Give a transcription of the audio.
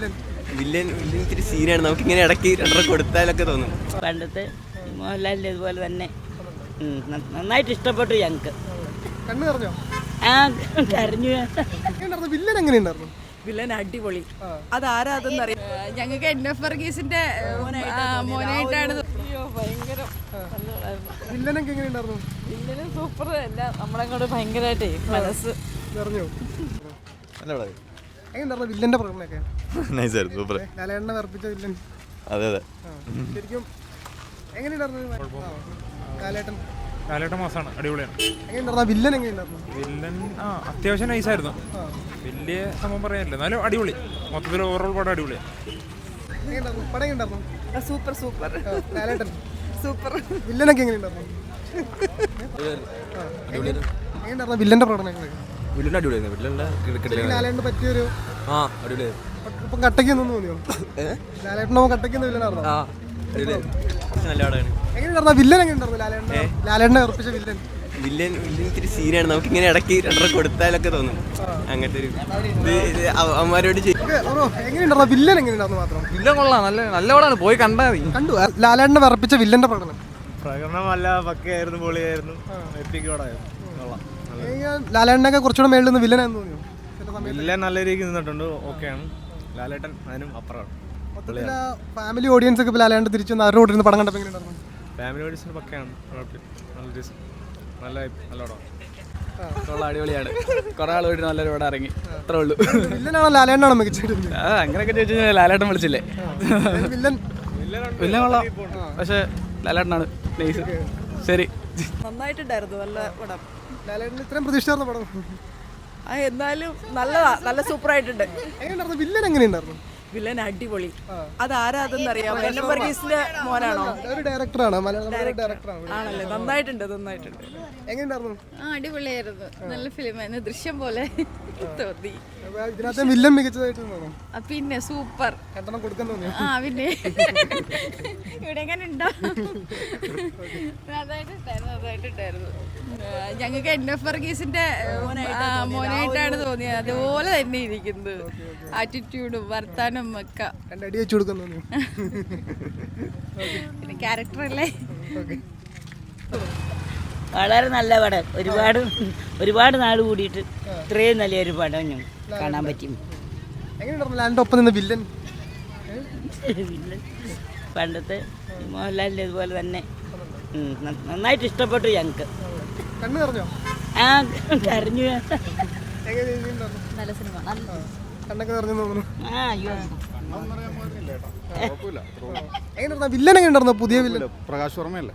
Villain villain ഇത്തിരി സീനാണ്. നമുക്ക് ഇങ്ങനെ ഇടയ്ക്ക് രണ്ടര കൊടുത്താലൊക്കെ തോന്നും. പണ്ടത്തെ മോഹൻലാലിൻ്റെ ഇതുപോലെ തന്നെ നന്നായിട്ട് ഇഷ്ടപ്പെട്ടു ഞങ്ങൾക്ക്. കണ്ണു നിറഞ്ഞോ? ആ കരഞ്ഞു. വില്ലൻ എങ്ങനെയുണ്ടായിരുന്നു? വില്ലൻ അടിപൊളി. അതാരാ അതെന്നറിയാം. ഞങ്ങൾക്ക് NF വർഗീസിന്റെ മോനായിട്ടാണ്. ഭയങ്കര വില്ലനൊക്കെ എങ്ങനെയുണ്ടായിരുന്നു? വില്ലനും സൂപ്പർ അല്ല, നമ്മളങ്ങോട്ട് ഭയങ്കരമായിട്ടേ മനസ്സ് നിറഞ്ഞോ? എങ്ങനെയുണ്ടായിരുന്നു വില്ലന്റെ പ്രകടനമൊക്കെ? നൈസായിരുന്നു, സൂപ്പർ. ലാലേട്ടനെ വിറപ്പിച്ച വില്ലൻ. അതെ അതെ. ശരിക്കും എങ്ങനെയുണ്ടായിരുന്നു ലാലേട്ടൻ? ലാലേട്ടൻ മാസാണ്, അടിപൊളിയാണ്. എങ്ങനെയുണ്ടായിരുന്നു വില്ലൻ? എങ്ങനെയുണ്ടായിരുന്നു വില്ലൻ അത്യാവശ്യം നൈസായിരുന്നു. വലിയ സംഭവം പറയാനില്ല, എന്നാലും അടിപൊളി. മൊത്തത്തിൽ ഓവറോൾ പടം അടിപൊളിയാണ്. എങ്ങനെയുണ്ടായിരുന്നു പടം? എങ്ങനെയുണ്ടായിരുന്നു? സൂപ്പർ സൂപ്പർ ലാലേട്ടൻ സൂപ്പർ. വില്ലനൊക്കെ എങ്ങനെയുണ്ടായിരുന്നു? എങ്ങനെയുണ്ടായിരുന്നു വില്ലന്റെ പ്രകടനങ്ങൾ? വില്ലൻ അടിപൊളിയായിരുന്നു. വില്ലൻ്റെ ലാലേട്ടന് പറ്റിയൊരു അടിപൊളിയായിരുന്നു. ഇപ്പം കട്ടയ്ക്കൊന്നും തോന്നിയോ? ലാലേട്ടനോ കട്ടയ്ക്കൊന്നും വില്ലനായിരുന്നു? നല്ല പടമാണ്. എങ്ങനെയുണ്ടായിരുന്നു വില്ലൻ? എങ്ങനെയുണ്ടായിരുന്നു ലാലേട്ടനെ ഉറപ്പിച്ച വില്ലൻ? വില്ലൻ വില്ലൻ ഇത്തിരി സീനാണ്. നമുക്ക് ഇങ്ങനെ ഇടയ്ക്ക് രണ്ടര കൊടുത്താലൊക്കെ തോന്നും. അങ്ങനത്തെ ഒരു അമ്മമാരോട് എങ്ങനെയുണ്ടായിരുന്നു വില്ലൻ? എങ്ങനെയുണ്ടായിരുന്നു മാത്രം? വില്ലൻ കൊള്ളാം, നല്ല പടമാണ്, പോയി കണ്ടാൽ മതി. കണ്ടു ലാലേട്ടനെ വിറപ്പിച്ച വില്ലന്റെ പ്രകടനം? പ്രകടനമല്ല, പക്കയായിരുന്നു, പൊളിയായിരുന്നു, എപ്പിക് പടമായിരുന്നു. കൊള്ളാം. ലാലേട്ടനൊക്കെ കുറച്ചുകൂടെ മേളിൽ നിന്ന് വില്ലനാന്ന് തോന്നിയോ? വില്ലൻ നല്ല രീതിക്ക് നിന്നിട്ടുണ്ട്, ഓക്കെയാണ്. ലാലേട്ടൻ അതിനും അപ്പുറമാണ്. ഫാമിലി ഓഡിയൻസ് ഒക്കെ ലാലേട്ടൻ തിരിച്ചു വന്ന് അവരുടെ കൂടെ പടം കണ്ടപ്പോൾ എങ്ങനെയുണ്ടായിരുന്നു? ഫാമിലി ഓഡിയൻസിന് പക്കയാണ്, നല്ല പടമാണ്. അടിപൊളിയാണ്. കുറെ ആൾ പോയിട്ട് നല്ലൊരു പടം ഇറങ്ങി, അത്രേ ഉള്ളൂ. വില്ലനാണോ ലാലേട്ടനാണോ മികച്ചത്? അങ്ങനെയൊക്കെ ചോദിച്ചു കഴിഞ്ഞാൽ ലാലേട്ടൻ വിളിച്ചില്ലേ? വില്ലൻ വില്ലൻ കൊള്ളാം, പക്ഷെ ലാലേട്ടനാണ് നൈസ്. ശരി, നന്നായിട്ടുണ്ടായിരുന്നു, നല്ല പടം. ലാലേട്ടന് ഇത്രയും പ്രതീക്ഷിച്ചായിരുന്നു പടം? എന്നാലും നല്ലതാ, നല്ല സൂപ്പർ ആയിട്ടുണ്ട്. എങ്ങനെയുണ്ടായിരുന്നു വില്ലൻ? എങ്ങനെയുണ്ടായിരുന്നു? വില്ലൻ അടിപൊളി. അതാരാ അതെന്നറിയാം. NF വർഗീസിന്റെ മോനാണോ? ഒരു ഡയറക്ടറാണ്, മലയാളം ഡയറക്ടറാണ്. ആണല്ലേ? നന്നായിട്ടുണ്ട്. എങ്ങനെയുണ്ടായിരുന്നു? അടിപൊളിയായിരുന്നു, നല്ല ഫിലിമായിരുന്നു, ദൃശ്യം പോലെ തോന്നി. ഇതിനകത്ത് വില്ലൻ മികച്ചതായിട്ട് തോന്നുന്നു. പിന്നെ സൂപ്പർ രണ്ടെണ്ണം കൊടുക്കാൻ തോന്നിയോ? പിന്നെ ഇവിടെ എങ്ങനെ ഉണ്ടോ? നന്നായിട്ടുണ്ടായിരുന്നു. ഞങ്ങൾക്ക് NF വർഗീസിന്റെ മോനായിട്ടാണ് തോന്നിയത്. അതുപോലെ തന്നെ ഇരിക്കുന്നത്, ആറ്റിറ്റ്യൂഡും വർത്താനം ഒക്കെ. രണ്ടടി വെച്ച് കൊടുക്കാൻ തോന്നിയോ? പിന്നെ ക്യാരക്ടറല്ലേ. വളരെ നല്ല പടം. ഒരുപാട് നാൾ കൂടിയിട്ട് ഇത്രയും നല്ലൊരു പടം ഞാൻ കാണാൻ പറ്റും. എങ്ങനെയുണ്ടായിരുന്നു ലാലിന്റെ ഒപ്പം നിന്ന് വില്ലൻ? വില്ലൻ പണ്ടത്തെ മോഹൻലാലിൻ്റെ ഇതുപോലെ തന്നെ നന്നായിട്ട് ഇഷ്ടപ്പെട്ടു ഞങ്ങൾക്ക്. കണ്ണു നിറഞ്ഞോ? ആ കരഞ്ഞു. നല്ല സിനിമ, കണ്ണൊക്കെ നിറഞ്ഞു തോന്നുന്നു. ആ അയ്യോ. എങ്ങനെയുണ്ടായിരുന്നു വില്ലൻ? എങ്ങനെയുണ്ടായിരുന്നു പുതിയ വില്ലൻ? പ്രകാശ് വർമ്മയല്ലേ?